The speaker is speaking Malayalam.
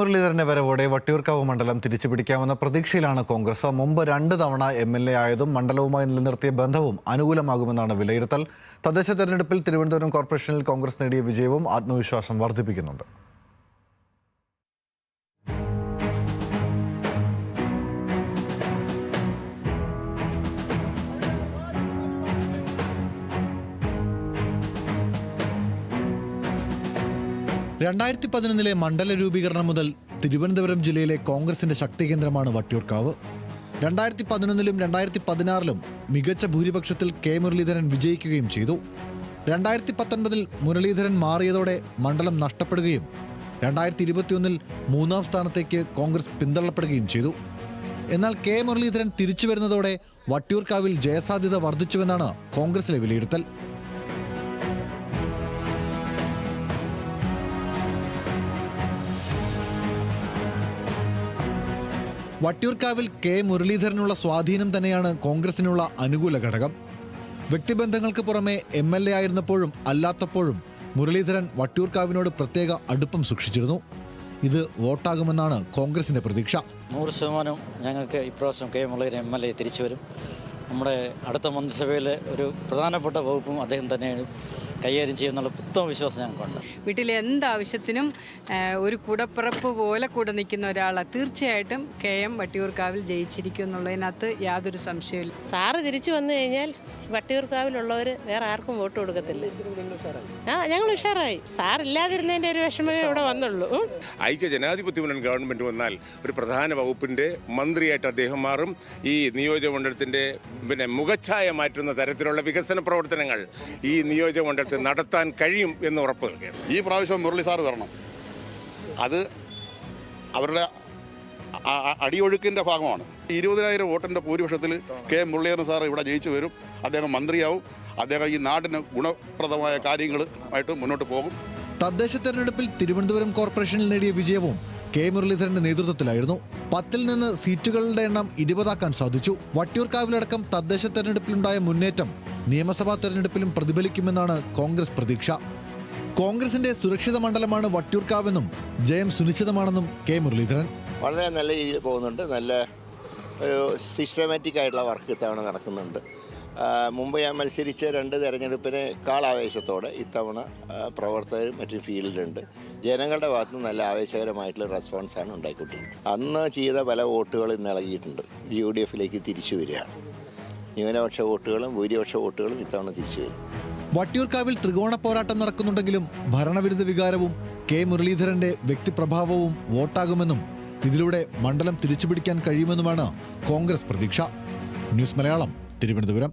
മുരളീധരന്റെ വരവോടെ വട്ടിയൂർക്കാവ് മണ്ഡലം തിരിച്ചുപിടിക്കാമെന്ന പ്രതീക്ഷയിലാണ് കോൺഗ്രസ്. മുമ്പ് 2 തവണ MLA ആയതും മണ്ഡലവുമായി നിലനിർത്തിയ ബന്ധവും അനുകൂലമാകുമെന്നാണ് വിലയിരുത്തൽ. തദ്ദേശ തെരഞ്ഞെടുപ്പിൽ തിരുവനന്തപുരം കോർപ്പറേഷനിൽ കോൺഗ്രസ് നേടിയ വിജയവും ആത്മവിശ്വാസം വർദ്ധിപ്പിക്കുന്നുണ്ട്. രണ്ടായിരത്തി 2011 മണ്ഡല രൂപീകരണം മുതൽ തിരുവനന്തപുരം ജില്ലയിലെ കോൺഗ്രസിന്റെ ശക്തി കേന്ദ്രമാണ് വട്ടിയൂർക്കാവ്. 2011 2016 മികച്ച ഭൂരിപക്ഷത്തിൽ മുരളീധരൻ വിജയിക്കുകയും ചെയ്തു. 2019 മുരളീധരൻ മാറിയതോടെ മണ്ഡലം നഷ്ടപ്പെടുകയും 2021 മൂന്നാം സ്ഥാനത്തേക്ക് കോൺഗ്രസ് പിന്തള്ളപ്പെടുകയും ചെയ്തു. എന്നാൽ മുരളീധരൻ തിരിച്ചു വരുന്നതോടെ വട്ടിയൂർക്കാവിൽ ജയസാധ്യത വർദ്ധിച്ചുവെന്നാണ് കോൺഗ്രസിലെ വിലയിരുത്തൽ. വട്ടിയൂർക്കാവിൽ മുരളീധരനുള്ള സ്വാധീനം തന്നെയാണ് കോൺഗ്രസിനുള്ള അനുകൂല ഘടകം. വ്യക്തിബന്ധങ്ങൾക്ക് പുറമെ MLA ആയിരുന്നപ്പോഴും അല്ലാത്തപ്പോഴും മുരളീധരൻ വട്ടിയൂർക്കാവിനോട് പ്രത്യേക അടുപ്പം സൂക്ഷിച്ചിരുന്നു. ഇത് വോട്ടാകുമെന്നാണ് കോൺഗ്രസിന്റെ പ്രതീക്ഷ. 100% ഞങ്ങൾക്ക് ഇപ്രാവശ്യം മുരളീധരൻ MLA തിരിച്ചു വരും. നമ്മുടെ അടുത്ത മന്ത്രിസഭയിലെ ഒരു പ്രധാനപ്പെട്ട വകുപ്പും അദ്ദേഹം തന്നെയാണ് കൈകാര്യം ചെയ്യുന്നുള്ള ഉത്തമ വിശ്വാസം ഞങ്ങൾക്കുണ്ട്. വീട്ടിലെ എന്താവശ്യത്തിനും ഒരു കൂടപ്പിറപ്പ് പോലെ കൂടെ നിൽക്കുന്ന ഒരാളെ തീർച്ചയായിട്ടും വട്ടിയൂർക്കാവിൽ ജയിച്ചിരിക്കും എന്നുള്ളതിനകത്ത് യാതൊരു സംശയമില്ല. സാറ് തിരിച്ചു വന്നു കഴിഞ്ഞാൽ വട്ടിയൂർക്കാവിലുള്ളവർ വേറെ ആർക്കും വോട്ട് കൊടുക്കത്തില്ല. ഞങ്ങൾ ഉഷാറായി. സാറില്ലാതിരുന്നതിൻ്റെ ഒരു വിഷമമേ ഇവിടെ വന്നുള്ളൂ. ഐക്യ ജനാധിപത്യ മുന്നണി ഗവൺമെൻറ് വന്നാൽ ഒരു പ്രധാന വകുപ്പിൻ്റെ മന്ത്രിയായിട്ട് അദ്ദേഹം മാറും. ഈ നിയോജകമണ്ഡലത്തിൻ്റെ മുഖച്ഛായ മാറ്റുന്ന തരത്തിലുള്ള വികസന പ്രവർത്തനങ്ങൾ ഈ നിയോജകമണ്ഡലത്തിൽ നടത്താൻ കഴിയും എന്ന് ഉറപ്പ് നൽകുകയാണ്. ഈ പ്രാവശ്യം മുരളി സാറ് വരണം. അത് അവരുടെ അടിയൊഴുക്കിൻ്റെ ഭാഗമാണ്. 20,000 വോട്ടിൻ്റെ ഭൂരിപക്ഷത്തിൽ മുരളീധരൻ സാർ ഇവിടെ ജയിച്ചു വരും. അദ്ദേഹം മന്ത്രിയാവും. അദ്ദേഹം ഈ നാടിന് ഗുണപ്രദമായ കാര്യങ്ങളുമായിട്ട് മുന്നോട്ട് പോകും. തദ്ദേശ തെരഞ്ഞെടുപ്പിൽ തിരുവനന്തപുരം കോർപ്പറേഷനിൽ നേടിയ വിജയവും മുരളീധരന്റെ നേതൃത്വത്തിലായിരുന്നു. 10 നിന്ന് സീറ്റുകളുടെ എണ്ണം 20 സാധിച്ചു. വട്ടിയൂർക്കാവിലടക്കം തദ്ദേശ തെരഞ്ഞെടുപ്പിലുണ്ടായ മുന്നേറ്റം നിയമസഭാ തെരഞ്ഞെടുപ്പിലും പ്രതിഫലിക്കുമെന്നാണ് കോൺഗ്രസ് പ്രതീക്ഷ. കോൺഗ്രസിന്റെ സുരക്ഷിത മണ്ഡലമാണ് വട്ടിയൂർക്കാവെന്നും ജയം സുനിശ്ചിതമാണെന്നും മുരളീധരൻ. വളരെ നല്ല രീതിയിൽ പോകുന്നുണ്ട്. നല്ല ഒരു സിസ്റ്റമാറ്റിക് ആയിട്ടുള്ള വർക്ക് ഇത്തവണ നടക്കുന്നുണ്ട്. മുമ്പ് ഞാൻ മത്സരിച്ച 2 തെരഞ്ഞെടുപ്പിനേക്കാൾ ആവേശത്തോടെ ഇത്തവണ പ്രവർത്തകരും മറ്റും ഫീൽഡിലുണ്ട്. ജനങ്ങളുടെ ഭാഗത്തു നിന്ന് നല്ല ആവേശകരമായിട്ടുള്ള റെസ്പോൺസാണ് ഉണ്ടായിക്കൊണ്ടിരിക്കുന്നത്. അന്ന് ചെയ്ത പല വോട്ടുകൾ ഇന്ന് ഇളകിയിട്ടുണ്ട്. UDFിലേക്ക് തിരിച്ചു വരികയാണ്. ന്യൂനപക്ഷ വോട്ടുകളും ഭൂരിപക്ഷ വോട്ടുകളും ഇത്തവണ തിരിച്ചു വരും. വട്ടിയൂർക്കാവിൽ ത്രികോണ പോരാട്ടം നടക്കുന്നുണ്ടെങ്കിലും ഭരണവിരുദ്ധ വികാരവും മുരളീധരന്റെ വ്യക്തിപ്രഭാവവും വോട്ടാകുമെന്നും ഇതിലൂടെ മണ്ഡലം തിരിച്ചുപിടിക്കാൻ കഴിയുമെന്നുമാണ് കോൺഗ്രസ് പ്രതീക്ഷ. ന്യൂസ് മലയാളം, തിരുവനന്തപുരം.